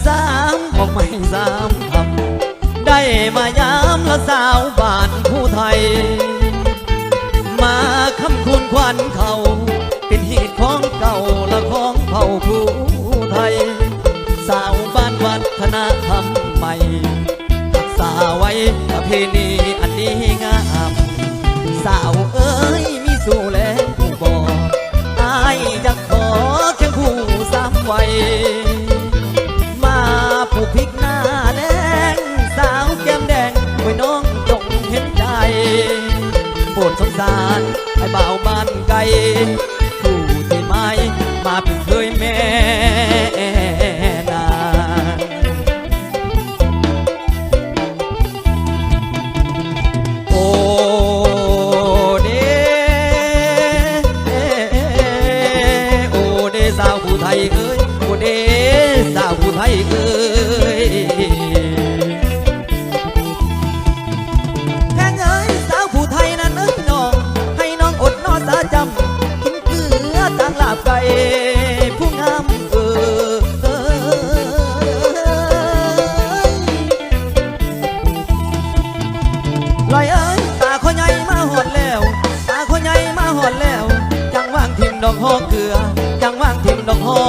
สามบอกไม่สามทำได้มายามละสาวบ้านผู้ไทยมาคำคุณควันเขาเป็นเหตุของเก่าและของเผ่าผู้ไทยสาวบ้านวัฒนธรรมใหม่รักษาไว้ประเพณีอันดีงามสาวเอ้ยมีสู่แล้วผู้บอกอายอยากขอแค่ผู้สามวัยมาผูกพิกหน้าแดงสาวแก้มแดงไว้น้องจงเห็นใจโปรดสงสารไอ้บ่าวบ้านไกลผู้ที่ไม่มาเป็นเคยแม่นางโอ้เดโอ้เดสาวผู้ไทยเอ้ยโอ้เดสาวผู้ไทยเอ้ยแค่เอ้ยสาวผู้ไทยนั้นเอ้ยน้องให้น้องอดนอนสาจำกินเกลือจางลาบไก่ผู้งามลอยเอ้ยตาคนใหญ่มาหอดแล้วตาคนใหญ่มาหอดแล้วจังว่างทิมดอกหอเกลือจังว่างทิมดอกหอ